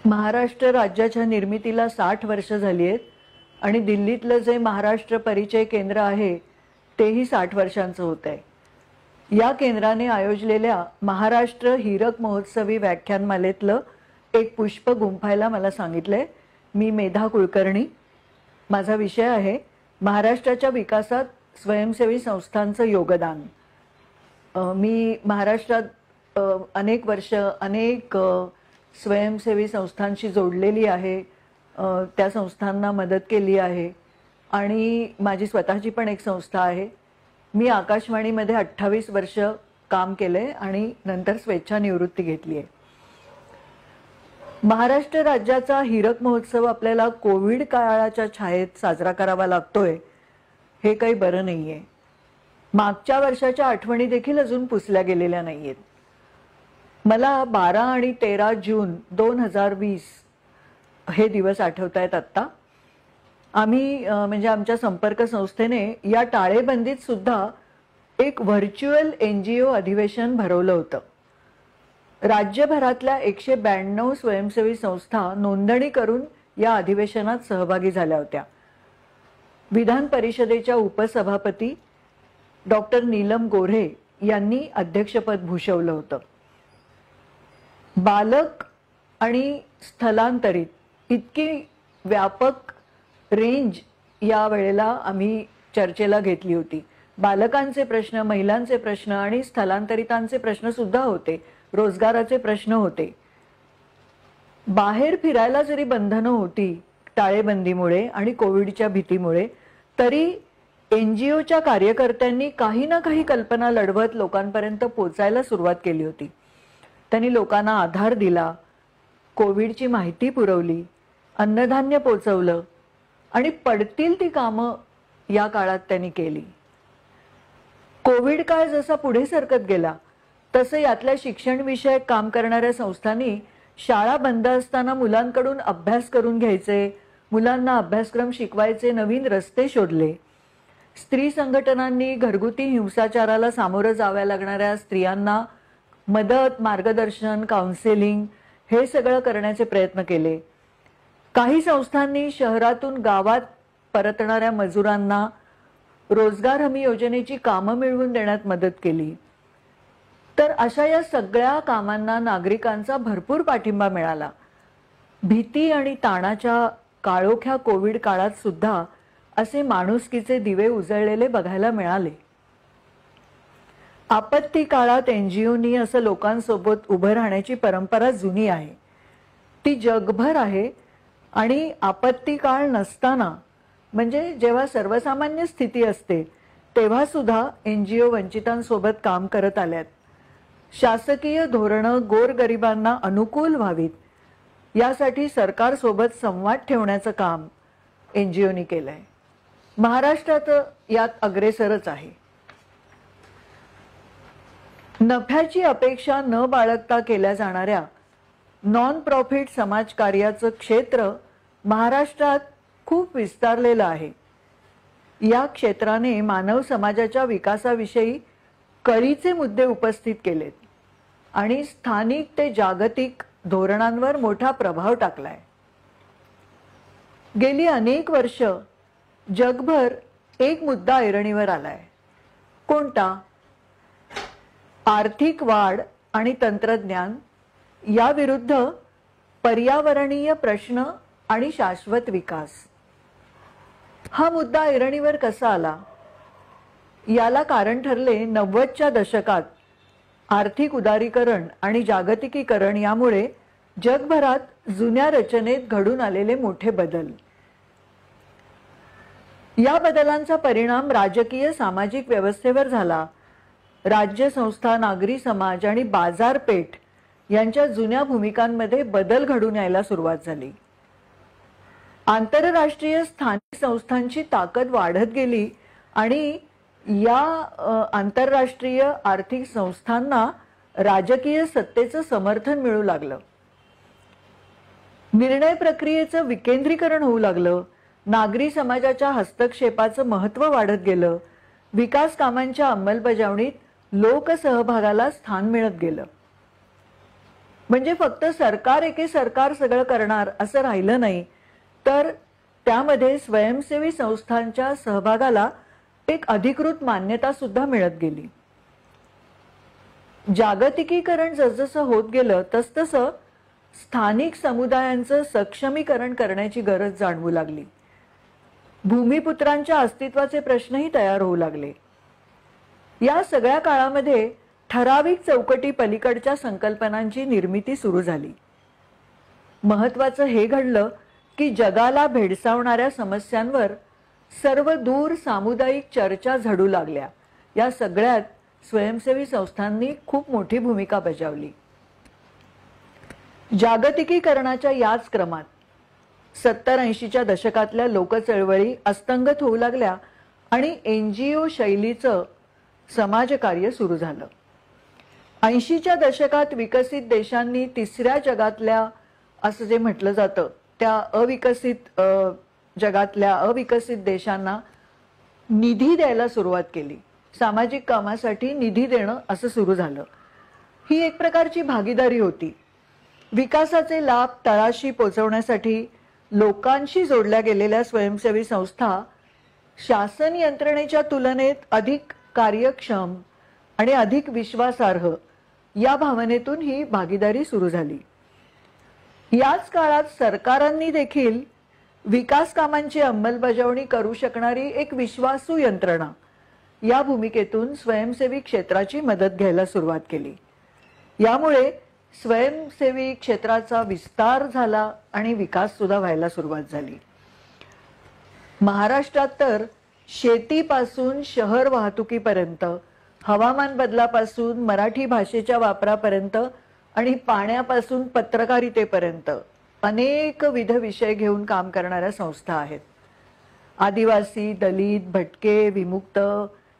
महाराष्ट्र राज्याच्या निर्मितीला 60 वर्ष झाली आहेत आणि दिल्लीतलं जे महाराष्ट्र परिचय केंद्र आहे तेही 60 वर्षांचं होत आहे. या केंद्राने आयोजलेल्या महाराष्ट्र हीरक महोत्सवी व्याख्यानमालेतलं एक पुष्प गुंफायला मला सांगितलंय. मी मेधा कुलकर्णी. माझा विषय आहे महाराष्ट्राच्या विकासात स्वयंसेवी संस्थांचं योगदान. मी महाराष्ट्रात अनेक वर्ष अनेक स्वयंसेवी संस्थांशी जोडलेली आहे, त्या संस्थांना मदत केली आहे आणि माझी स्वतःची पण एक संस्था आहे. मी आकाशवाणीमध्ये 28 वर्ष काम केले आणि नंतर स्वेच्छानिवृत्ती घेतली आहे. महाराष्ट्र राज्याचा हीरक महोत्सव आपल्याला कोविड काळाच्या छायेत साजरा करावा लागतोय हे काही बरं नाहीये. मागच्या वर्षाच्या आठवणी देखील अजून पुसल्या गेलेल्या नाहीयेत. मला 12 आणि 13 जून 2020 हे दिवस आठवतायत आत्ता. आम्ही म्हणजे आमच्या संपर्क संस्थेने या टाळेबंदीत सुद्धा एक व्हर्च्युअल NGO अधिवेशन भरवलं होतं. राज्यभरातल्या 192 स्वयंसेवी संस्था नोंदणी करून या अधिवेशनात सहभागी झाल्या होत्या. विधान परिषदेच्या उपसभापती डॉक्टर नीलम गोऱ्हे यांनी अध्यक्षपद भूषवलं होतं. बालक आणि स्थलांतरित इतकी व्यापक रेंज या वेळेला आम्ही चर्चेला घेतली होती. बालकांचे प्रश्न, महिलांचे प्रश्न आणि स्थलांतरितांचे प्रश्न सुद्धा होते. रोजगाराचे प्रश्न होते. बाहेर फिरायला जरी बंधनं होती टाळेबंदीमुळे आणि कोविडच्या भीतीमुळे, तरी NGOच्या कार्यकर्त्यांनी काही ना काही कल्पना लढवत लोकांपर्यंत पोचायला सुरुवात केली होती. त्यांनी लोकांना आधार दिला, कोविडची माहिती पुरवली, अन्नधान्य पोचवलं आणि पडतील ती कामं या काळात त्यांनी केली. कोविड काळ जसा पुढे सरकत गेला तसं यातल्या शिक्षण विषयक काम करणाऱ्या संस्थांनी शाळा बंद असताना मुलांकडून अभ्यास करून घ्यायचे, मुलांना अभ्यासक्रम शिकवायचे नवीन रस्ते शोधले. स्त्री संघटनांनी घरगुती हिंसाचाराला सामोरं जाव्या लागणाऱ्या स्त्रियांना मदत, मार्गदर्शन, काउन्सिलिंग हे सगळं करण्याचे प्रयत्न केले. काही संस्थांनी शहरातून गावात परतणाऱ्या मजुरांना रोजगार हमी योजनेची कामं मिळवून देण्यात मदत केली. तर अशा या सगळ्या कामांना नागरिकांचा भरपूर पाठिंबा मिळाला. भीती आणि ताणाच्या काळोख्या कोविड काळात सुद्धा असे माणुसकीचे दिवे उजळलेले बघायला मिळाले. आपत्ती काळात NGOनी असं लोकांसोबत उभं राहण्याची परंपरा जुनी आहे. ती जगभर आहे आणि आपत्ती काळ नसताना, म्हणजे जेव्हा सर्वसामान्य स्थिती असते तेव्हा सुद्धा NGO वंचितांसोबत काम करत आल्यात. शासकीय धोरणं गोरगरिबांना अनुकूल व्हावीत यासाठी सरकारसोबत संवाद ठेवण्याचं काम NGOनी केलंय. महाराष्ट्रात यात अग्रेसरच आहे. नफ्याची अपेक्षा न बाळगता केल्या जाणाऱ्या नॉन प्रॉफिट समाजकार्याचं क्षेत्र महाराष्ट्रात खूप विस्तारलेलं आहे. या क्षेत्राने मानव समाजाच्या विकासाविषयी कळीचे मुद्दे उपस्थित केलेत आणि स्थानिक ते जागतिक धोरणांवर मोठा प्रभाव टाकलाय. गेली अनेक वर्ष जगभर एक मुद्दा ऐरणीवर आलाय. कोणता? आर्थिक वाढ आणि तंत्रज्ञान याविरुद्ध पर्यावरणीय प्रश्न आणि शाश्वत विकास. हा मुद्दा ऐरणीवर कसा आला? याला कारण ठरले 90च्या दशकात आर्थिक उदारीकरण आणि जागतिकीकरण यामुळे जगभरात जुन्या रचनेत घडून आलेले मोठे बदल. या बदलांचा परिणाम राजकीय सामाजिक व्यवस्थेवर झाला. राज्य संस्था, नागरी समाज आणि बाजारपेठ यांच्या जुन्या भूमिकांमध्ये बदल घडून यायला सुरुवात झाली. आंतरराष्ट्रीय स्थानिक संस्थांची ताकद वाढत गेली आणि या आंतरराष्ट्रीय आर्थिक संस्थांना राजकीय सत्तेचं समर्थन मिळू लागलं. निर्णय प्रक्रियेचं विकेंद्रीकरण होऊ लागलं. नागरी समाजाच्या हस्तक्षेपाचं महत्त्व वाढत गेलं. विकास कामांच्या अंमलबजावणीत लोकसहभागाला स्थान मिळत गेलं. म्हणजे फक्त सरकार एके सरकार सगळं करणार असं राहिलं नाही, तर त्यामध्ये स्वयंसेवी संस्थांच्या सहभागाला एक अधिकृत मान्यता सुद्धा मिळत गेली. जागतिकीकरण जसजसं होत गेलं तसतसं स्थानिक समुदायांचं सक्षमीकरण करण्याची गरज जाणवू लागली. भूमिपुत्रांच्या अस्तित्वाचे प्रश्नही तयार होऊ लागले. या सगळ्या काळामध्ये ठराविक चौकटी पलीकडच्या संकल्पनांची निर्मिती सुरू झाली. महत्वाचं हे घडलं की जगाला भेडसावणाऱ्या समस्यांवर सर्व दूर सामुदायिक चर्चा झडू लागल्या. या सगळ्यात स्वयंसेवी संस्थांनी खूप मोठी भूमिका बजावली. जागतिकीकरणाच्या याच क्रमात 70-80च्या दशकातल्या लोकचळवळी अस्तंगत होऊ लागल्या आणि NGO शैलीचं समाजकार्य सुरू झालं. 80च्या दशकात विकसित देशांनी तिसऱ्या जगातल्या असं जे म्हटलं जातं त्या अविकसित जगातल्या अविकसित देशांना निधी द्यायला सुरुवात केली. सामाजिक कामासाठी निधी देणं असं सुरू झालं. ही एक प्रकारची भागीदारी होती. विकासाचे लाभ तळाशी पोहोचवण्यासाठी लोकांशी जोडल्या गेलेल्या स्वयंसेवी संस्था शासन यंत्रणेच्या तुलनेत अधिक कार्यक्षम आणि अधिक विश्वासार्ह या भावनेतून ही भागीदारी सुरू झाली. याच काळात सरकारांनी देखील विकास कामांची अंमलबजावणी करू शकणारी एक विश्वासू यंत्रणा या भूमिकेतून स्वयंसेवी क्षेत्राची मदत घ्यायला सुरुवात केली. यामुळे स्वयंसेवी क्षेत्राचा विस्तार झाला आणि विकास सुद्धा व्हायला सुरुवात झाली. महाराष्ट्रात तर शेतीपासून शहर वाहतुकीपर्यंत, हवामान बदलापासून मराठी भाषेच्या वापरापर्यंत आणि पाण्यापासून पत्रकारितेपर्यंत अनेकविध विषय घेऊन काम करणाऱ्या संस्था आहेत. आदिवासी, दलित, भटके, विमुक्त,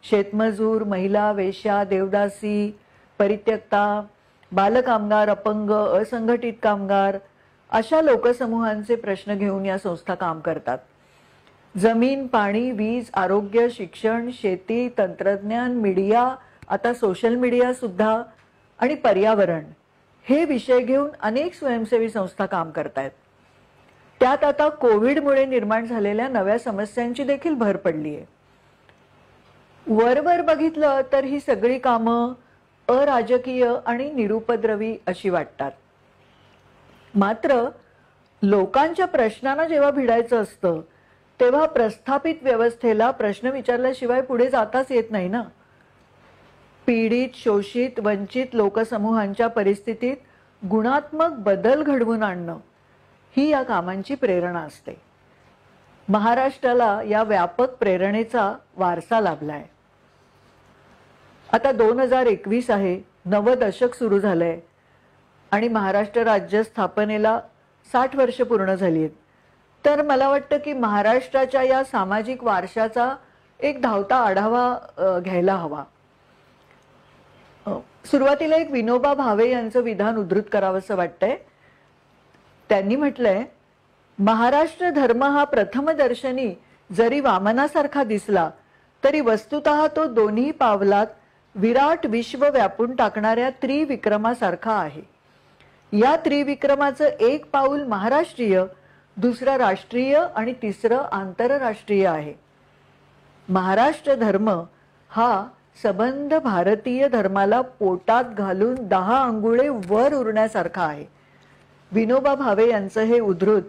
शेतमजूर, महिला, वेश्या, देवदासी, परित्यक्ता, बालकामगार, अपंग, असंघटित कामगार अशा लोकसमूहांचे प्रश्न घेऊन या संस्था काम करतात. जमीन, पाणी, वीज, आरोग्य, शिक्षण, शेती, तंत्रज्ञान, मीडिया, आता सोशल मीडिया सुद्धा आणि पर्यावरण हे विषय घेऊन अनेक स्वयंसेवी संस्था काम करतायत. त्यात आता कोविडमुळे निर्माण झालेल्या नव्या समस्यांची देखील भर पडली आहे. वरवर बघितलं तर ही सगळी कामं अराजकीय आणि निरुपद्रवी अशी वाटतात. मात्र लोकांच्या प्रश्नांना जेव्हा भिडायचं असतं तेव्हा प्रस्थापित व्यवस्थेला प्रश्न विचारल्याशिवाय पुढे जाताच येत नाही ना. पीडित, शोषित, वंचित लोकसमूहांच्या परिस्थितीत गुणात्मक बदल घडवून आणणं ही या कामांची प्रेरणा असते. महाराष्ट्राला या व्यापक प्रेरणेचा वारसा लाभलाय. आता 2021 आहे, नवं दशक सुरू झालंय आणि महाराष्ट्र राज्य स्थापनेला 60 वर्ष पूर्ण झाली आहेत. तर मला वाटतं की महाराष्ट्राच्या या सामाजिक वारशाचा एक धावता आढावा घ्यायला हवा. सुरुवातीला एक विनोबा भावे यांचं विधान उद्धृत करावंसं वाटतंय. त्यांनी म्हटलंय, महाराष्ट्र धर्म हा प्रथमदर्शनी जरी वामनासारखा दिसला तरी वस्तुतः तो दोन्ही पावलात विराट विश्व व्यापून टाकणाऱ्या त्रिविक्रमासारखा आहे. या त्रिविक्रमाचं एक पाऊल महाराष्ट्रीय, दुसरं राष्ट्रीय आणि तिसरं आंतरराष्ट्रीय आहे. महाराष्ट्र धर्म हा सबंध भारतीय धर्माला पोटात घालून 10 अंगुळे वर उरण्यासारखा आहे. विनोबा भावे यांचं हे उद्धृत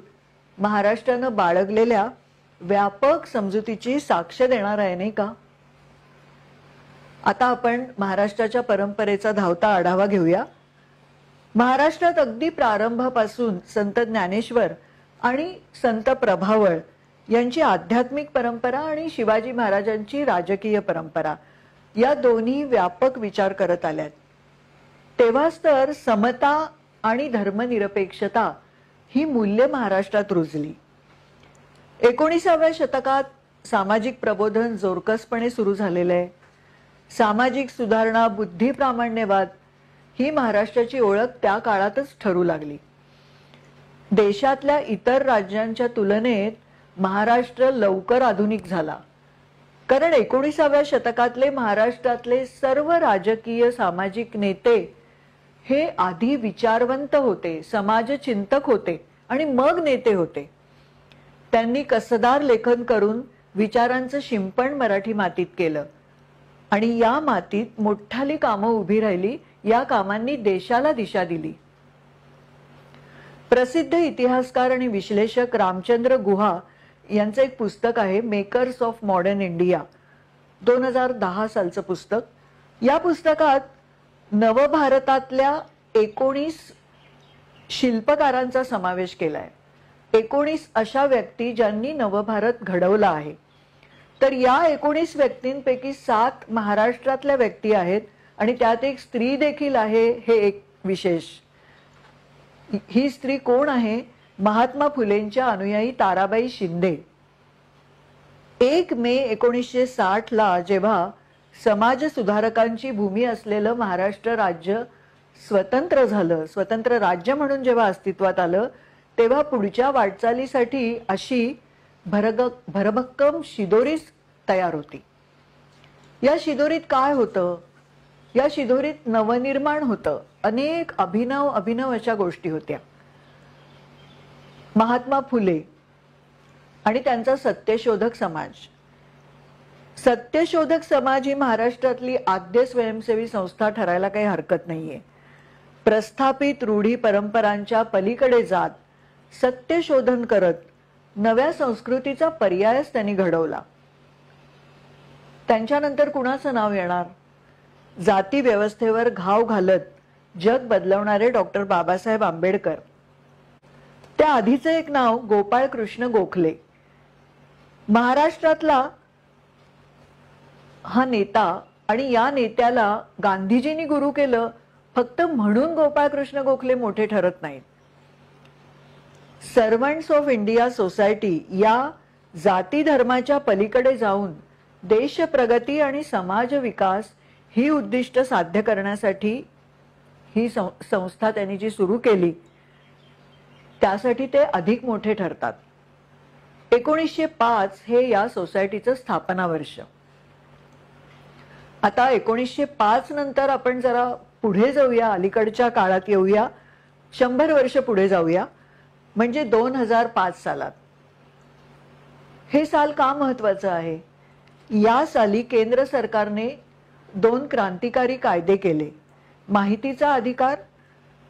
महाराष्ट्रानं बाळगलेल्या व्यापक समजुतीची साक्ष देणार आहे, नाही का? आता आपण महाराष्ट्राच्या परंपरेचा धावता आढावा घेऊया. महाराष्ट्रात अगदी प्रारंभापासून संत ज्ञानेश्वर आणि संत प्रभावळ यांची आध्यात्मिक परंपरा आणि शिवाजी महाराजांची राजकीय परंपरा या दोन्ही व्यापक विचार करत आल्यात. तेव्हाच तर समता आणि धर्मनिरपेक्षता ही मूल्य महाराष्ट्रात रुजली. 19व्या शतकात सामाजिक प्रबोधन जोरकसपणे सुरू झालेलं आहे. सामाजिक सुधारणा, बुद्धिप्रामाण्यवाद ही महाराष्ट्राची ओळख त्या काळातच ठरू लागली. देशातल्या इतर राज्यांच्या तुलनेत महाराष्ट्र लवकर आधुनिक झाला. कारण 19व्या शतकातले महाराष्ट्रातले सर्व राजकीय सामाजिक नेते हे आधी विचारवंत होते, समाजचिंतक होते आणि मग नेते होते. त्यांनी कसदार लेखन करून विचारांचं शिंपण मराठी मातीत केलं आणि या मातीत मोठाली कामं उभी राहिली. या कामांनी देशाला दिशा दिली. प्रसिद्ध इतिहासकार आणि विश्लेषक रामचंद्र गुहा यांचं एक पुस्तक आहे, मेकर्स ऑफ मॉडर्न इंडिया, 2010 सालचं पुस्तक. या पुस्तकात नवभारतातल्या 19 शिल्पकारांचा समावेश केलाय. 19 अशा व्यक्ती ज्यांनी नवभारत घडवला आहे. तर या 19 व्यक्तींपैकी 7 महाराष्ट्रातल्या व्यक्ती आहेत आणि त्यात एक स्त्री देखील आहे. हे एक विशेष. ही स्त्री कोण आहे? महात्मा फुलेंच्या अनुयायी ताराबाई शिंदे. 1 मे 1960 ला जेव्हा समाज सुधारकांची भूमी असलेलं महाराष्ट्र राज्य स्वतंत्र झालं, स्वतंत्र राज्य म्हणून जेव्हा अस्तित्वात आलं, तेव्हा पुढच्या वाटचालीसाठी अशी भरभक्कम शिदोरी तयार होती. या शिदोरीत काय होतं? या शिदोरीत नवनिर्माण होतं. अनेक अभिनव अशा गोष्टी होत्या. महात्मा फुले आणि त्यांचा सत्यशोधक समाज. सत्यशोधक समाज ही महाराष्ट्रातली आद्य स्वयंसेवी संस्था ठरायला काही हरकत नाहीये. प्रस्थापित रूढी परंपरांच्या पलीकडे जात सत्यशोधन करत नव्या संस्कृतीचा पर्यायच त्यांनी घडवला. त्यांच्यानंतर कुणाचं नाव येणार? जाती व्यवस्थेवर घाव घालत जग बदलवणारे डॉक्टर बाबासाहेब आंबेडकर. त्या आधीचं एक नाव गोपाळ कृष्ण गोखले. महाराष्ट्रातला हा नेता आणि या नेत्याला गांधीजींनी गुरु केलं फक्त म्हणून गोपाळ कृष्ण गोखले मोठे ठरत नाहीत. सर्वंट्स ऑफ इंडिया सोसायटी या जाती धर्माच्या पलीकडे जाऊन देश प्रगती आणि समाज विकास ही उद्दिष्ट साध्य करण्यासाठी ही संस्था त्यांनी जी सुरू केली त्यासाठी ते अधिक मोठे ठरतात. 1905 हे या सोसायटीचं स्थापना वर्ष. आता 1905 नंतर आपण जरा पुढे जाऊया, अलीकडच्या काळात येऊया, 100 वर्ष पुढे जाऊया, म्हणजे 2005 सालात. हे साल का महत्वाचं आहे? या साली केंद्र सरकारने 2 क्रांतिकारी कायदे केले, माहितीचा अधिकार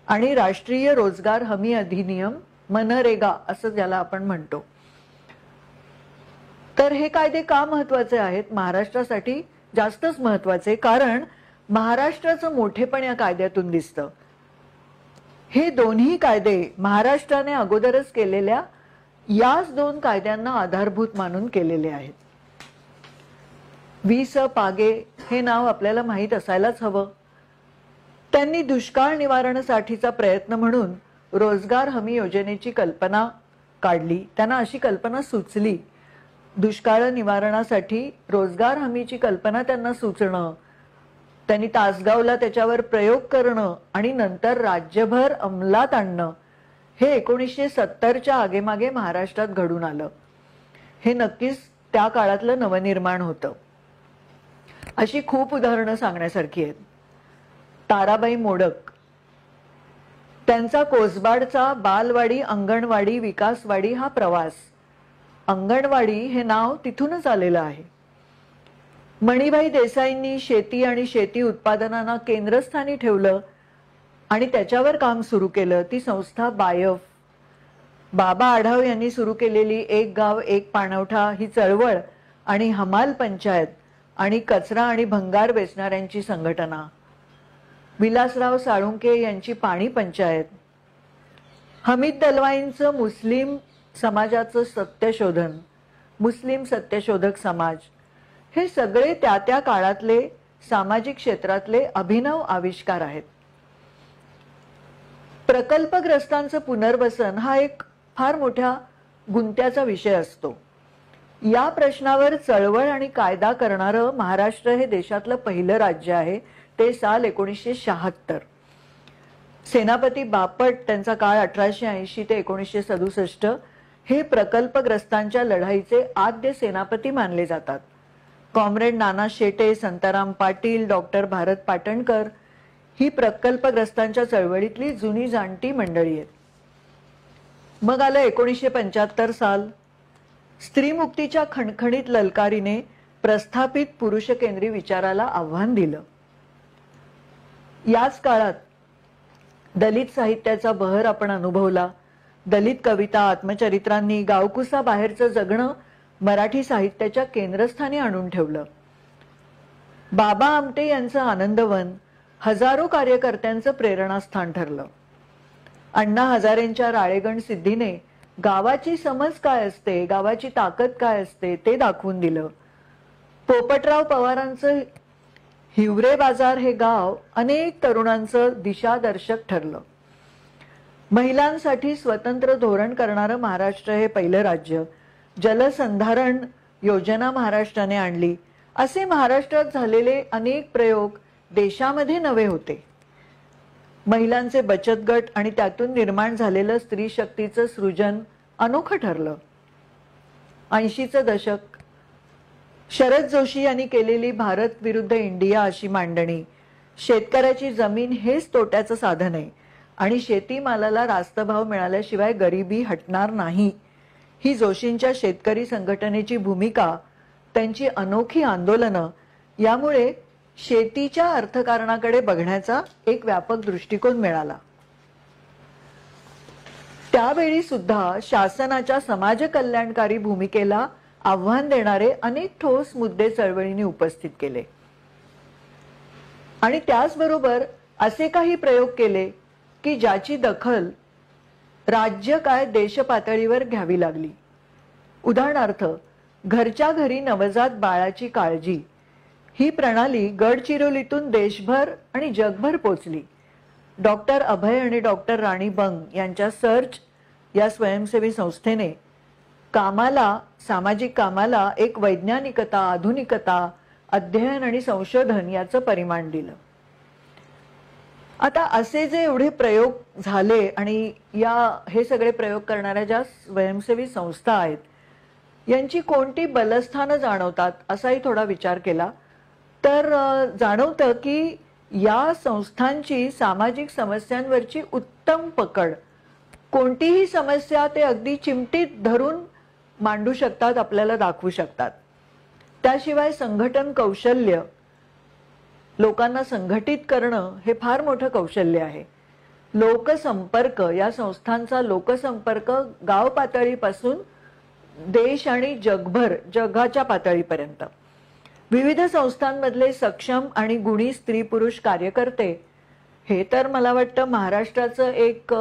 आणि राष्ट्रीय रोजगार हमी अधिनियम, मनरेगा असं ज्याला आपण म्हणतो. तर हे कायदे का महत्वाचे आहेत? महाराष्ट्रासाठी जास्तच महत्वाचे, कारण महाराष्ट्राचं मोठेपण या कायद्यातून दिसतं. हे दोन्ही कायदे महाराष्ट्राने अगोदरच केलेल्या याच 2 कायद्यांना आधारभूत मानून केलेले आहेत. वि. स. पागे हे नाव आपल्याला माहीत असायलाच हवं. त्यांनी दुष्काळ निवारणासाठीचा प्रयत्न म्हणून रोजगार हमी योजनेची कल्पना काढली. त्यांना अशी कल्पना सुचली. दुष्काळ निवारणासाठी रोजगार हमीची कल्पना त्यांना सुचणं, त्यांनी तासगावला त्याच्यावर प्रयोग करणं आणि नंतर राज्यभर अंमलात आणणं हे 1970च्या आगेमागे महाराष्ट्रात घडून आलं. हे नक्कीच त्या काळातलं नवनिर्माण होतं. अशी खूप उदाहरणं सांगण्यासारखी आहेत. ताराबाई मोडक, त्यांचा कोसबाडचा बालवाडी अंगणवाडी विकासवाडी हा प्रवास. अंगणवाडी हे नाव तिथूनच आलेलं आहे. मणिभाई देसाईंनी शेती आणि शेती उत्पादनांना केंद्रस्थानी ठेवलं आणि त्याच्यावर काम सुरू केलं. ती संस्था बायफ. बाबा आढाव यांनी सुरू केलेली एक गाव एक पाणवठा ही चळवळ आणि हमाल पंचायत आणि कचरा आणि भंगार वेचणाऱ्यांची संघटना. विलासराव साळुंके यांची पाणी पंचायत. हमीद दलवाईंचं मुस्लिम समाजाचं सत्यशोधन, मुस्लिम सत्यशोधक समाज. हे सगळे त्या त्या काळातले सामाजिक क्षेत्रातले अभिनव आविष्कार आहेत. प्रकल्पग्रस्तांचं पुनर्वसन हा एक फार मोठा गुंत्याचा विषय असतो. या प्रश्नावर चळवळ आणि कायदा करणारं महाराष्ट्र हे देशातलं पहिलं राज्य आहे. ते साल 1976. सेनापती बापट, त्यांचा काळ 1880 ते 1967, हे प्रकल्पग्रस्तांच्या लढाईचे आद्य सेनापती मानले जातात. कॉम्रेड नाना शेटे, संताराम पाटील, डॉक्टर भारत पाटणकर ही प्रकल्पग्रस्तांच्या चळवळीतली जुनी जाणती मंडळी आहेत. मग आलं 1975 साल. स्त्रीमुक्तीच्या खणखणीत ललकारीने प्रस्थापित पुरुषकेंद्री विचाराला आव्हान दिलं. याच काळात दलित साहित्याचा बहर आपण अनुभवला. दलित कविता, आत्मचरित्रांनी गावकुसा बाहेरचं जगणं मराठी साहित्याच्या केंद्रस्थानी आणून ठेवलं. बाबा आमटे यांचं आनंदवन हजारो कार्यकर्त्यांचं प्रेरणास्थान ठरलं. अण्णा हजारेंच्या राळेगण सिद्धीने गावाची समज काय असते, गावाची ताकद काय असते ते दाखवून दिलं. पोपटराव पवारांचं हिवरे बाजार हे गाव अनेक तरुणांचं दिशादर्शक ठरलं. महिलांसाठी स्वतंत्र धोरण करणारं महाराष्ट्र हे पहिलं राज्य. जलसंधारण योजना महाराष्ट्राने आणली. असे महाराष्ट्रात झालेले अनेक प्रयोग देशामध्ये नवे होते. महिलांचे बचत गट आणि त्यातून निर्माण झालेलं स्त्री शक्तीचं सृजन अनोखं ठरलं. 80चं दशक. शरद जोशी यांनी केलेली भारत विरुद्ध इंडिया अशी मांडणी, शेतकऱ्याची जमीन हेच तोट्याचं साधन आहे आणि शेतीमालाला रास्त भाव मिळाल्याशिवाय गरिबी हटणार नाही, ही जोशींच्या शेतकरी संघटनेची भूमिका, त्यांची अनोखी आंदोलनं, यामुळे शेतीच्या अर्थकारणाकडे बघण्याचा एक व्यापक दृष्टिकोन मिळाला. त्यावेळी सुद्धा शासनाच्या समाज कल्याणकारी भूमिकेला आव्हान देणारे अनेक ठोस मुद्दे चळवळीने उपस्थित केले आणि त्याचबरोबर असे काही प्रयोग केले की ज्याची दखल राज्य काय देश पातळीवर घ्यावी लागली. उदाहरणार्थ, घरच्या घरी नवजात बाळाची काळजी ही प्रणाली गडचिरोलीतून देशभर आणि जगभर पोचली. डॉक्टर अभय आणि डॉक्टर राणी बंग यांच्या सर्च या स्वयंसेवी संस्थेने कामाला, सामाजिक कामाला एक वैज्ञानिकता, आधुनिकता, अध्ययन आणि संशोधन याचं परिमाण दिलं. आता असे जे एवढे प्रयोग झाले आणि हे सगळे प्रयोग करणाऱ्या ज्या स्वयंसेवी संस्था आहेत यांची कोणती बलस्थानं जाणवतात असाही थोडा विचार केला तर जाणवतं की या संस्थांची सामाजिक समस्यांवरची उत्तम पकड, कोणतीही समस्या ते अगदी चिमटीत धरून मांडू शकतात, आपल्याला दाखवू शकतात. त्याशिवाय संघटन कौशल्य, लोकांना संघटित करणं हे फार मोठं कौशल्य आहे. लोकसंपर्क, या संस्थांचा लोकसंपर्क गाव पातळीपासून देश आणि जगभर, जगाच्या पातळीपर्यंत. विविध संस्थांमधले सक्षम आणि गुणी स्त्री पुरुष कार्यकर्ते हे तर मला वाटतं महाराष्ट्राचं एक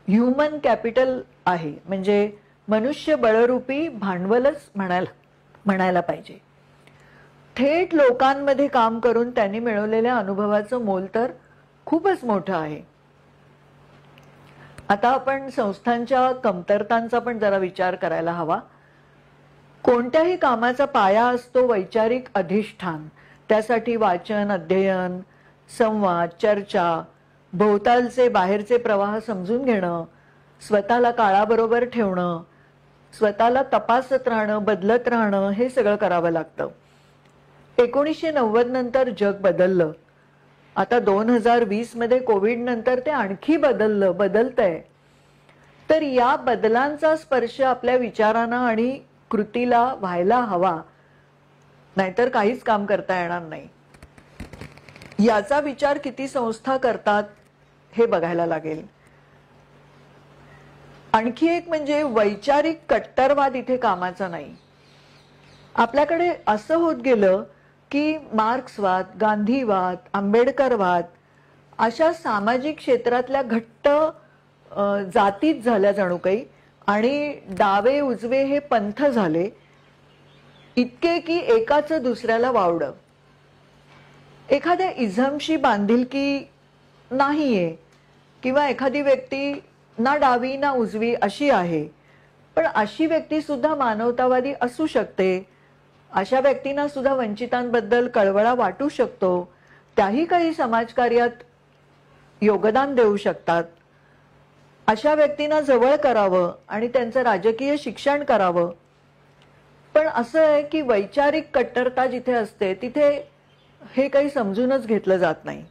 ह्युमन कॅपिटल आहे, म्हणजे मनुष्य बळरूपी भांडवलच म्हणायला पाहिजे. थेट लोकांमध्ये काम करून त्यांनी मिळवलेल्या अनुभवाचं मोल तर खूपच मोठं आहे. आता आपण संस्थांच्या कमतरतांचा पण जरा विचार करायला हवा. कोणत्याही कामाचा पाया असतो वैचारिक अधिष्ठान. त्यासाठी वाचन, अध्ययन, संवाद, चर्चा, भोवतालचे बाहेरचे प्रवाह समजून घेणं, स्वतःला काळाबरोबर ठेवणं, स्वतःला तपासत राहणं, बदलत राहणं, हे सगळं करावं लागतं. 1990 नंतर जग बदललं. आता 2020 मध्ये कोविड नंतर ते आणखी बदलतंय. तर या बदलांचा स्पर्श आपल्या विचारांना आणि कृतीला व्हायला हवा, नाहीतर काहीच काम करता येणार नाही. याचा विचार किती संस्था करतात हे बघायला लागेल. आणखी एक म्हणजे वैचारिक कट्टरवाद इथे कामाचा नाही. आपल्याकडे असं होत गेलं की मार्क्सवाद, गांधीवाद, आंबेडकरवाद अशा सामाजिक क्षेत्रातल्या घट्ट जातीत झाल्या जणू काही, आणि डावे उजवे हे पंथ झाले इतके की एकाचं दुसऱ्याला वावडं. एखाद्या इझमशी बांधिलकी नाहीये किंवा एखादी व्यक्ती ना डावी ना उजवी अशी आहे, पण अशी व्यक्ती सुद्धा मानवतावादी असू शकते. अशा व्यक्तींना सुद्धा वंचितांबद्दल कळवळा वाटू शकतो. त्याही काही समाजकार्यात योगदान देऊ शकतात. अशा व्यक्तींना जवळ करावं आणि त्यांचं राजकीय शिक्षण करावं. पण असं आहे की वैचारिक कट्टरता जिथे असते तिथे हे काही समजूनच घेतलं जात नाही.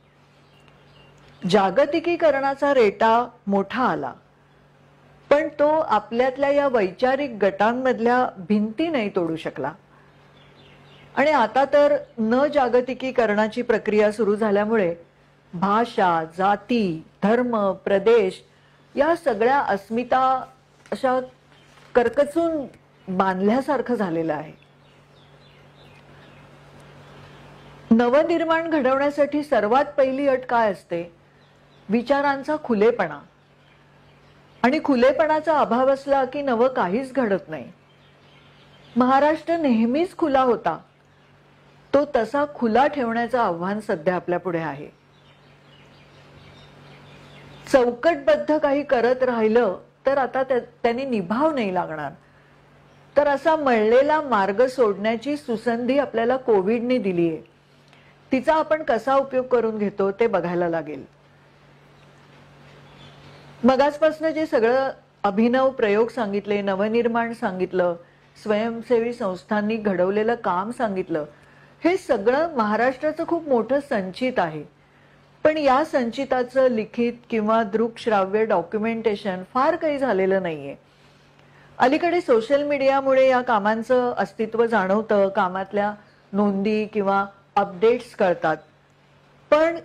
जागतिकीकरणाचा रेटा मोठा आला, पण तो आपल्यातल्या या वैचारिक गटांमधल्या भिंती नाही तोडू शकला. आणि आता तर न जागतिकीकरणाची प्रक्रिया सुरू झाल्यामुळे भाषा, जाती, धर्म, प्रदेश या सगळ्या अस्मिता अशा करकचून बांधल्यासारखं झालेलं आहे. नवनिर्माण घडवण्यासाठी सर्वात पहिली अट काय असते? विचारांचा खुलेपणा. आणि खुलेपणाचा अभाव असला की नवं काहीच घडत नाही. महाराष्ट्र नेहमीच खुला होता, तो तसा खुला ठेवण्याचं आव्हान सध्या आपल्या पुढे आहे. चौकटबद्ध काही करत राहिलं तर आता त्यांनी निभाव नाही लागणार. तर असा मळलेला मार्ग सोडण्याची सुसंधी आपल्याला कोविडने दिली आहे. तिचा आपण कसा उपयोग करून घेतो ते बघायला लागेल. मगाचपासून जे सगळं अभिनव प्रयोग सांगितले, नवनिर्माण सांगितलं, स्वयंसेवी संस्थांनी घडवलेलं काम सांगितलं, हे सगळं महाराष्ट्राचं खूप मोठं संचित आहे. पण या संचिताचं लिखित किंवा दृकश्राव्य डॉक्युमेंटेशन फार काही झालेलं नाहीये. अलीकडे सोशल मीडियामुळे या कामांचं अस्तित्व जाणवतं, कामातल्या नोंदी किंवा अपडेट्स कळतात. पण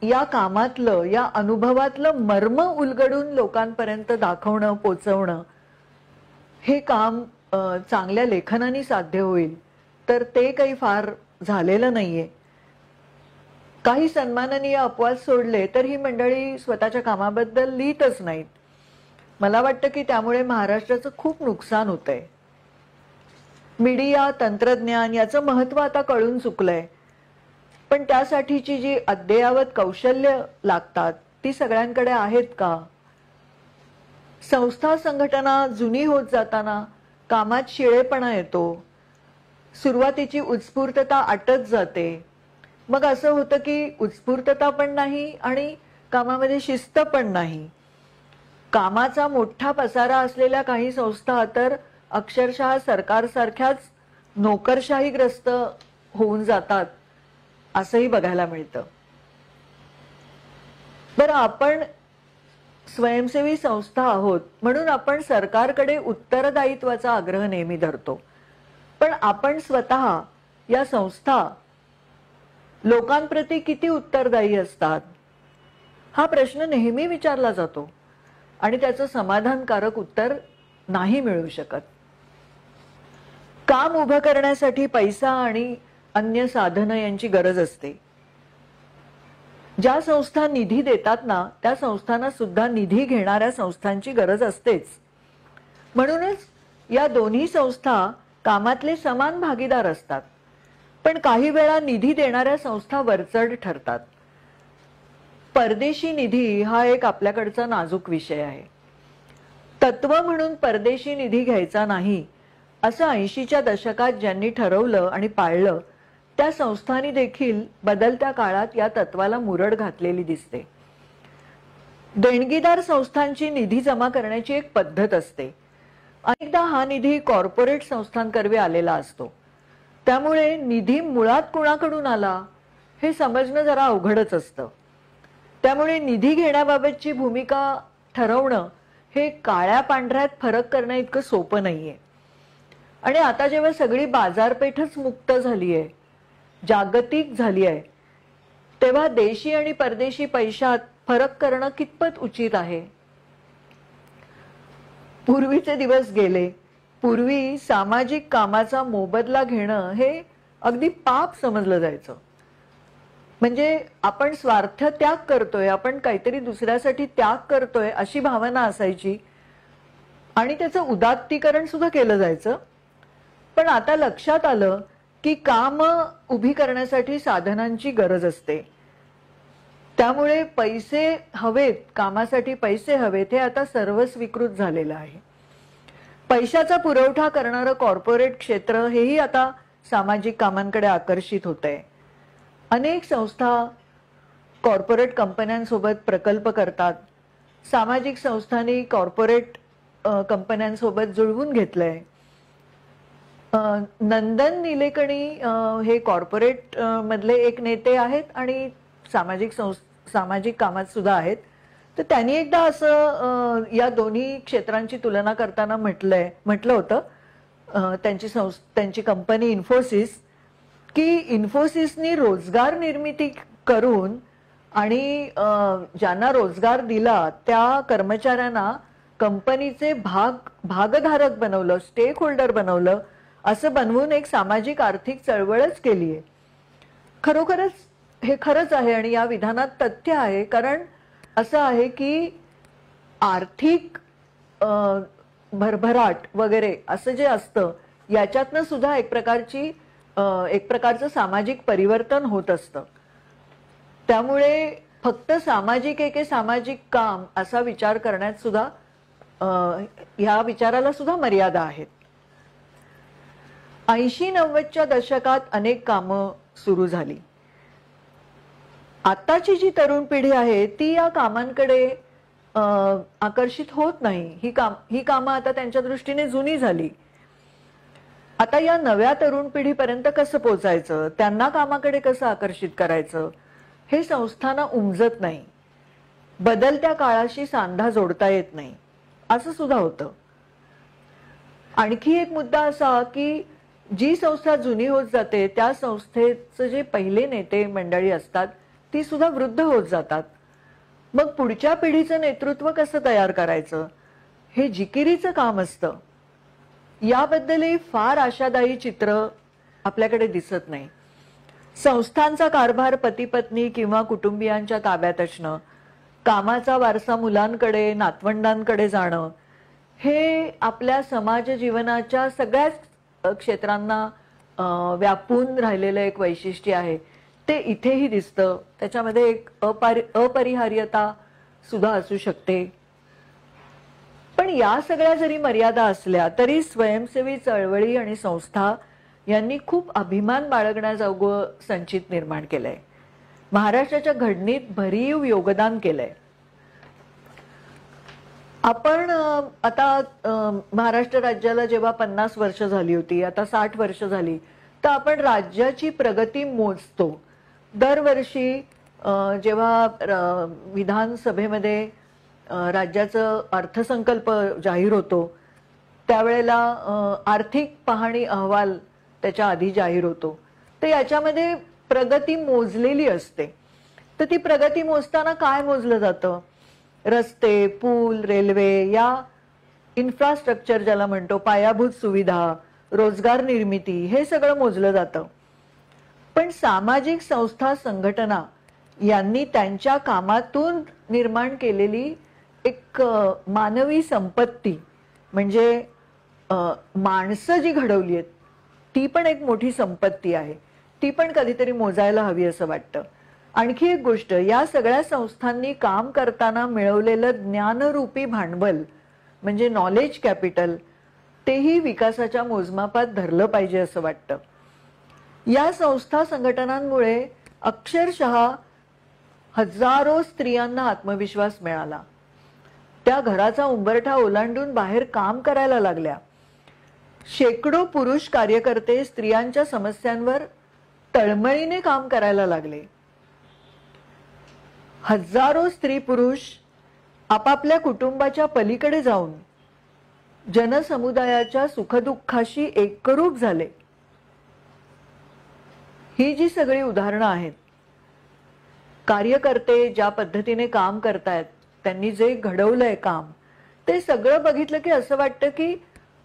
या कामातलं, या अनुभवातलं मर्म उलगडून लोकांपर्यंत दाखवणं, पोचवणं हे काम चांगल्या लेखनाने साध्य होईल, तर ते काही फार झालेलं नाहीये. काही सन्माननीय अपवाद सोडले तर ही मंडळी स्वतःच्या कामाबद्दल लिहितच नाहीत. मला वाटतं की त्यामुळे महाराष्ट्राचं खूप नुकसान होतंय. मीडिया, तंत्रज्ञान याचं महत्व आता कळून चुकलंय, पण त्यासाठीची जी अद्ययावत कौशल्य लागतात ती सगळ्यांकडे आहेत का? संस्था संघटना जुनी होत जाताना कामात शिळेपणा येतो, सुरुवातीची उत्स्फूर्तता आटत जाते. मग असं होतं की उत्स्फूर्तता पण नाही आणि कामामध्ये शिस्त पण नाही. कामाचा मोठा पसारा असलेल्या काही संस्था तर अक्षरशः सरकारसारख्याच नोकरशाहीग्रस्त होऊन जातात, असंही बघायला मिळतं. बरं, आपण स्वयंसेवी संस्था आहोत म्हणून आपण सरकारकडे उत्तरदायित्वाचा आग्रह नेहमी धरतो. पण आपण स्वतः, या संस्था लोकांप्रती किती उत्तरदायी असतात हा प्रश्न नेहमी विचारला जातो आणि त्याचं समाधानकारक उत्तर नाही मिळू शकत. काम उभं करण्यासाठी पैसा आणि अन्य साधनं यांची गरज असते. ज्या संस्था निधी देतात ना, त्या संस्थांना सुद्धा निधी घेणाऱ्या संस्थांची गरज असतेच. म्हणूनच या दोन्ही संस्था कामातले समान भागीदार असतात. पण काही वेळा निधी देणाऱ्या संस्था वरचढ ठरतात. परदेशी निधी हा एक आपल्याकडचा नाजूक विषय आहे. तत्व म्हणून परदेशी निधी घ्यायचा नाही असं 80च्या दशकात ज्यांनी ठरवलं आणि पाळलं, त्या संस्थांनी देखील बदलत्या काळात या तत्वाला मुरड घातलेली दिसते. देणगीदार संस्थांची निधी जमा करण्याची एक पद्धत असते. अनेकदा हा निधी कॉर्पोरेट संस्थांकरवी आलेला असतो. त्यामुळे निधी मुळात कुणाकडून आला हे समजणं जरा अवघडच असतं. त्यामुळे निधी घेण्याबाबतची भूमिका ठरवणं हे काळ्या पांढऱ्यात फरक करणं इतकं सोपं नाहीये. आणि आता जेव्हा सगळी बाजारपेठच मुक्त झाली आहे, जागतिक झाली आहे, तेव्हा देशी आणि परदेशी पैशात फरक करणं कितपत उचित आहे? पूर्वीचे दिवस गेले. पूर्वी सामाजिक कामाचा मोबदला घेणं हे अगदी पाप समजलं जायचं. म्हणजे आपण स्वार्थ त्याग करतोय, आपण काहीतरी दुसऱ्यासाठी त्याग करतोय अशी भावना असायची आणि त्याचं उदात्तीकरण सुद्धा केलं जायचं. पण आता लक्षात आलं की काम उभी करण्यासाठी साधनांची गरज असते. त्यामुळे पैसे हवेत, कामासाठी पैसे हवेत हे आता सर्व स्वीकृत झालेलं आहे. पैशाचा पुरवठा करणारं कॉर्पोरेट क्षेत्र हेही आता सामाजिक कामांकडे आकर्षित होतंय. अनेक संस्था कॉर्पोरेट कंपन्यांसोबत प्रकल्प करतात. सामाजिक संस्थांनी कॉर्पोरेट कंपन्यांसोबत जुळवून घेतलंय. नंदन निलेकणी हे कॉर्पोरेट मधले एक नेते आहेत आणि सामाजिक सामाजिक कामात सुद्धा आहेत. तर त्यांनी एकदा असं या दोन्ही क्षेत्रांची तुलना करताना म्हटलं होतं, त्यांची कंपनी इन्फोसिस, की इन्फोसिसनी रोजगार निर्मिती करून आणि ज्यांना रोजगार दिला त्या कर्मचाऱ्यांना कंपनीचे भागधारक बनवलं, स्टेक होल्डर बनवलं, असं बनवून एक सामाजिक आर्थिक चळवळच केली आहे. खरोखरच हे खरंच आहे आणि या विधानात तथ्य आहे. कारण असं आहे की आर्थिक भरभराट वगैरे असं जे असतं याच्यातनं सुद्धा एक प्रकारचं सामाजिक परिवर्तन होत असतं. त्यामुळे फक्त सामाजिक काम असा विचार करण्यात सुद्धा ह्या विचाराला सुद्धा मर्यादा आहेत. 80-90च्या दशकात अनेक कामं सुरू झाली. आताची जी तरुण पिढी आहे ती या कामांकडे आकर्षित होत नाही. ही कामं आता त्यांच्या दृष्टीने जुनी झाली. आता या नव्या तरुण पिढीपर्यंत कसं पोहोचायचं, त्यांना कामाकडे कसं आकर्षित करायचं, हे संस्थांना उमजत नाही. बदलत्या काळाशी सांधा जोडता येत नाही, असं सुद्धा होतं. आणखी एक मुद्दा असा की जी संस्था जुनी होत जाते त्या संस्थेचे जे पहिले नेते मंडळी असतात ती सुद्धा वृद्ध होत जातात. मग पुढच्या पिढीचं नेतृत्व कसं तयार करायचं हे जिकिरीचं काम असतं. याबद्दलही फार आशादायी चित्र आपल्याकडे दिसत नाही. संस्थांचा कारभार पती पत्नी किंवा कुटुंबियांच्या ताब्यात असणं, कामाचा वारसा मुलांकडे नातवंडांकडे जाणं, हे आपल्या समाज जीवनाच्या सगळ्याच क्षेत्रांना व्यापून राहिलेलं एक वैशिष्ट्य आहे. ते इथेही दिसतं. त्याच्यामध्ये एक अपरिहार्यता सुद्धा असू शकते. पण या सगळ्या जरी मर्यादा असल्या तरी स्वयंसेवी चळवळी आणि संस्था यांनी खूप अभिमान बाळगण्याजोगं संचित निर्माण केलंय. महाराष्ट्राच्या घडणीत भरीव योगदान केलंय. आपण आता महाराष्ट्र राज्याला जेव्हा 50 वर्ष झाली होती, आता 60 वर्ष झाली, तर आपण राज्याची प्रगती मोजतो. दरवर्षी जेव्हा विधानसभेमध्ये राज्याचं अर्थसंकल्प जाहीर होतो त्यावेळेला आर्थिक पाहणी अहवाल त्याच्या आधी जाहीर होतो. तर याच्यामध्ये प्रगती मोजलेली असते. तर ती प्रगती मोजताना काय मोजलं जातं? रस्ते, पूल, रेल्वे, या इन्फ्रास्ट्रक्चर ज्याला म्हणतो, पायाभूत सुविधा, रोजगार निर्मिती, हे सगळं मोजलं जातं. पण सामाजिक संस्था संघटना यांनी त्यांच्या कामातून निर्माण केलेली एक मानवी संपत्ती म्हणजे माणसं जी घडवली आहेत ती पण एक मोठी संपत्ती आहे. ती पण कधीतरी मोजायला हवी असं वाटतं. आणखी एक गोष्ट, या सगळ्या संस्थांनी काम करताना मिळवलेलं ज्ञानरूपी भांडवल म्हणजे नॉलेज कॅपिटल, तेही विकासाच्या मोजमापात धरलं पाहिजे असं वाटतं. या संस्था संघटनांमुळे अक्षरशः हजारो स्त्रियांना आत्मविश्वास मिळाला. त्या घराचा उंबरठा ओलांडून बाहेर काम करायला लागल्या. शेकडो पुरुष कार्यकर्ते स्त्रियांच्या समस्यांवर तळमळीने काम करायला लागले. हजारो स्त्री पुरुष आपापल्या कुटुंबाच्या पलीकडे जाऊन जनसमुदायाच्या सुखदुःखाशी एकरूप झाले. ही जी सगळी उदाहरणं आहेत, कार्यकर्ते ज्या पद्धतीने काम करतायत, त्यांनी जे घडवलंय काम, ते सगळं बघितलं की असं वाटतं की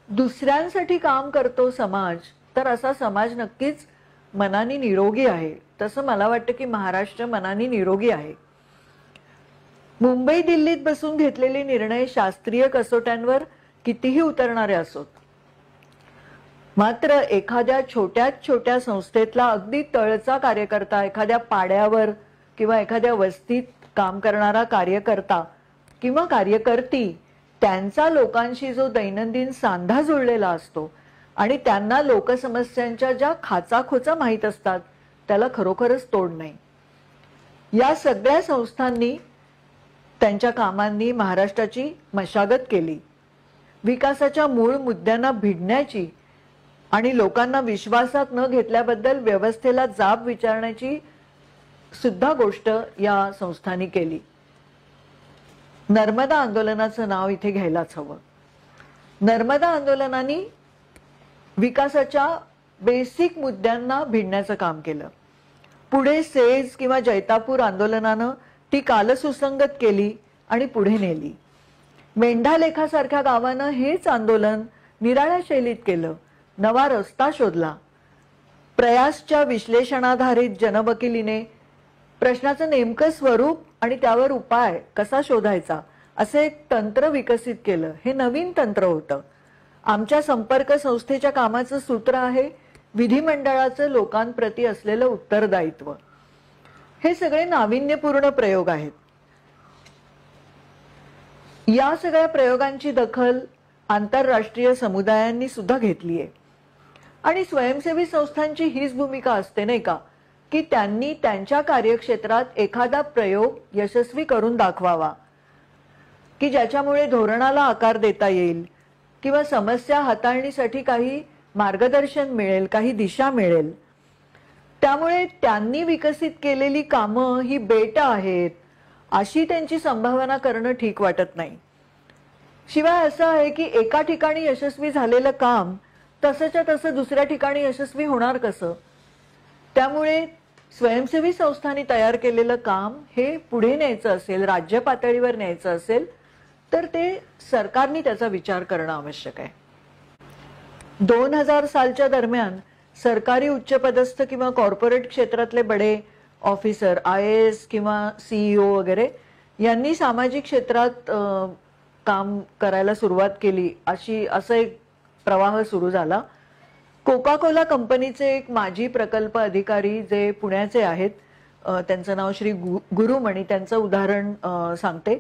दुसऱ्यांसाठी काम करतो समाज, तर असा समाज नक्कीच मनाने निरोगी आहे. तसं मला वाटतं की महाराष्ट्र मनाने निरोगी आहे. मुंबई दिल्लीत बसून घेतलेले निर्णय शास्त्रीय कसोट्यांवर कितीही उतरणारे असोत, मात्र एखाद्या छोट्यात छोट्या संस्थेतला अगदी तळचा कार्यकर्ता, एखाद्या पाड्यावर किंवा एखाद्या वस्तीत काम करणारा कार्यकर्ता किंवा कार्यकर्ती, त्यांचा लोकांशी जो दैनंदिन सांधा जुळलेला असतो आणि त्यांना लोकसमस्यांच्या ज्या खाचाखोचा माहीत असतात, त्याला खरोखरच तोड नाही. या सगळ्या संस्थांनी त्यांच्या कामांनी महाराष्ट्राची मशागत केली. विकासाच्या मूळ मुद्द्यांना भिडण्याची आणि लोकांना विश्वासात न घेतल्याबद्दल व्यवस्थेला जाब विचारण्याची सुद्धा गोष्ट या संस्थांनी केली. नर्मदा आंदोलनाचं नाव इथे घ्यायलाच हवं. नर्मदा आंदोलनाने विकासाच्या बेसिक मुद्द्यांना भिडण्याचं काम केलं. पुढे सेज किंवा जैतापूर आंदोलनानं ती कालसुसंगत केली आणि पुढे नेली. मेंढालेखासारख्या गावानं हेच आंदोलन निराळ्या शैलीत केलं, नवा रस्ता शोधला. प्रयासच्या विश्लेषणाधारित जनवकिलीने प्रश्नाचं नेमकं स्वरूप आणि त्यावर उपाय कसा शोधायचा असे एक तंत्र विकसित केलं. हे नवीन तंत्र होतं. आमच्या संपर्क संस्थेच्या कामाचं सूत्र आहे विधिमंडळाचं लोकांप्रती असलेलं उत्तरदायित्व. हे सगळे नाविन्यपूर्ण प्रयोग आहेत. या सगळ्या प्रयोगांची दखल आंतरराष्ट्रीय समुदायांनी सुद्धा घेतली आहे. आणि स्वयंसेवी संस्थांची हीच भूमिका असते नाही का, की त्यांनी त्यांच्या कार्यक्षेत्रात एखादा प्रयोग यशस्वी करून दाखवावा, की ज्याच्यामुळे धोरणाला आकार देता येईल किंवा समस्या हाताळणीसाठी काही मार्गदर्शन मिळेल, काही दिशा मिळेल. त्यामुळे त्यांनी विकसित केलेली कामं ही बेट आहेत अशी त्यांची संभावना करणं ठीक वाटत नाही. शिवाय असं आहे की एका ठिकाणी यशस्वी झालेलं काम तसंच्या तसं दुसऱ्या ठिकाणी यशस्वी होणार कसं. त्यामुळे स्वयंसेवी संस्थांनी तयार केलेलं काम हे पुढे न्यायचं असेल, राज्य पातळीवर न्यायचं असेल तर ते सरकारने त्याचा विचार करणं आवश्यक आहे. 2000 सालच्या दरम्यान सरकारी उच्चपदस्थ किंवा कॉर्पोरेट क्षेत्रातले बडे ऑफिसर, IAS किंवा CEO वगैरे यांनी सामाजिक क्षेत्रात काम करायला सुरुवात केली असं एक प्रवाह सुरू झाला. कोका कोला कंपनीचे एक माजी प्रकल्प अधिकारी जे पुण्याचे आहेत, त्यांचं नाव श्री गुरुमणी, त्यांचं उदाहरण सांगते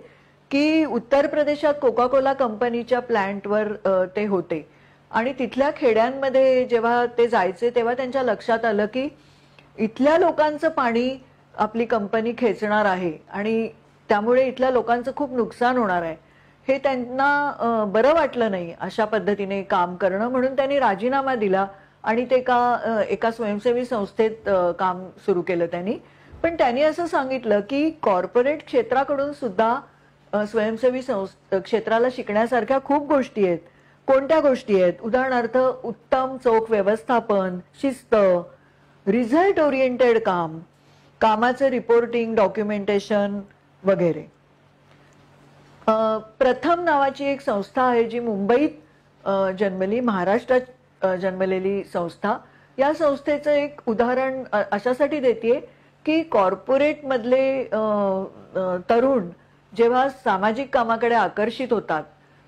की उत्तर प्रदेशात कोका कोला कंपनीच्या प्लॅन्टवर ते होते आणि तिथल्या खेड्यांमध्ये जेव्हा ते जायचे तेव्हा त्यांच्या लक्षात आलं की इथल्या लोकांचं पाणी आपली कंपनी खेचणार आहे आणि त्यामुळे इथल्या लोकांचं खूप नुकसान होणार आहे. हे त्यांना बरं वाटलं नाही अशा पद्धतीने काम करणं, म्हणून त्यांनी राजीनामा दिला आणि ते एका स्वयंसेवी संस्थेत काम सुरू केलं त्यांनी. पण त्यांनी असं सांगितलं की कॉर्पोरेट क्षेत्राकडून सुद्धा स्वयंसेवी क्षेत्राला शिकण्यासारख्या खूप गोष्टी आहेत. कोणत्या गोष्टी आहेत? उदाहरणार्थ उत्तम चोख व्यवस्थापन, शिस्त, रिझल्ट ओरिएंटेड काम, कामाचं रिपोर्टिंग, डॉक्युमेंटेशन वगैरे. प्रथम नावाची एक संस्था आहे जी मुंबईत जन्मली, महाराष्ट्रात जन्मलेली संस्था. या संस्थेचं एक उदाहरण अशासाठी देते की कॉर्पोरेट मधले तरुण जेव्हा सामाजिक कामाकडे आकर्षित होतात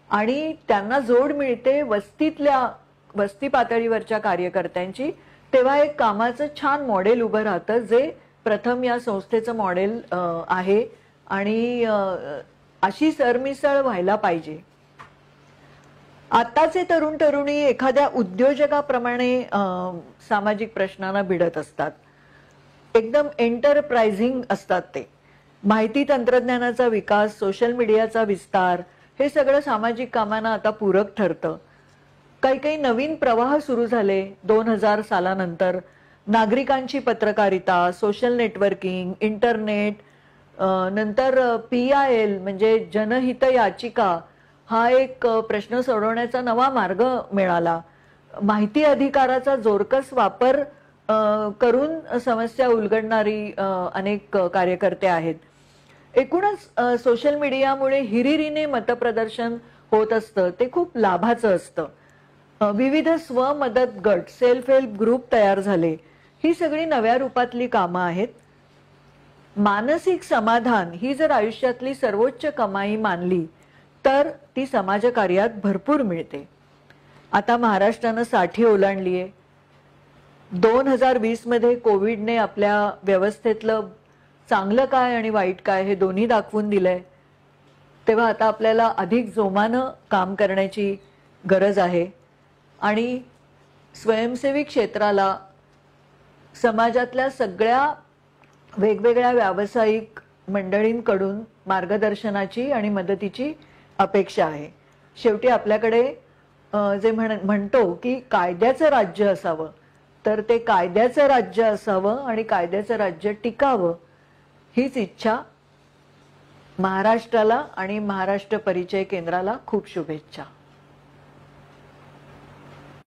आणि त्यांना जोड मिळते वस्ती पातळीवरच्या कार्यकर्त्यांची, तेव्हा एक कामाचं छान मॉडेल उभं राहतं जे प्रथम या संस्थेचं मॉडेल आहे आणि अशी सरमिसळ व्हायला पाहिजे. आताचे तरुण तरुणी एखाद्या उद्योजकाप्रमाणे सामाजिक प्रश्नांना भिडत असतात. एकदम एंटरप्राइझिंग असतात ते. माहिती तंत्रज्ञानाचा विकास, सोशल मीडियाचा विस्तार हे सगळं सामाजिक कामांना आता पूरक ठरतं. काही काही नवीन प्रवाह सुरू झाले 2000 सालानंतर. नागरिकांची पत्रकारिता, सोशल नेटवर्किंग, इंटरनेट, नंतर PIL म्हणजे जनहित याचिका हा एक प्रश्न सोडवण्याचा नवा मार्ग मिळाला. माहिती अधिकाराचा जोरकस वापर करून समस्या उलगडणारी अनेक कार्यकर्ते आहेत. एकूणच सोशल मीडियामुळे हिरिरीने मतप्रदर्शन होत असतं ते खूप लाभाचं असतं. विविध स्वमदत गट, सेल्फ हेल्प ग्रुप तयार झाले. ही सगळी नव्या रूपातली कामं आहेत. मानसिक समाधान ही जर आयुष्यातली सर्वोच्च कमाई मानली तर ती समाजकार्यात भरपूर मिळते. आता महाराष्ट्रानं 60 ओलांडली आहे. 2020 मध्ये कोविडने आपल्या व्यवस्थेतलं चांगलं काय आणि वाईट काय हे दोन्ही दाखवून दिलंय. तेव्हा आता आपल्याला अधिक जोमानं काम करण्याची गरज आहे आणि स्वयंसेवी क्षेत्राला समाजातल्या सगळ्या वेगवेगळ्या व्यावसायिक मंडळींकडून मार्गदर्शनाची आणि मदतीची अपेक्षा आहे. शेवटी आपल्याकडे जे म्हणतो की कायद्याचं राज्य असावं, तर ते कायद्याचं राज्य असावं आणि कायद्याचं राज्य टिकावं हीच इच्छा. महाराष्ट्राला आणि महाराष्ट्र परिचय केंद्राला खूप शुभेच्छा.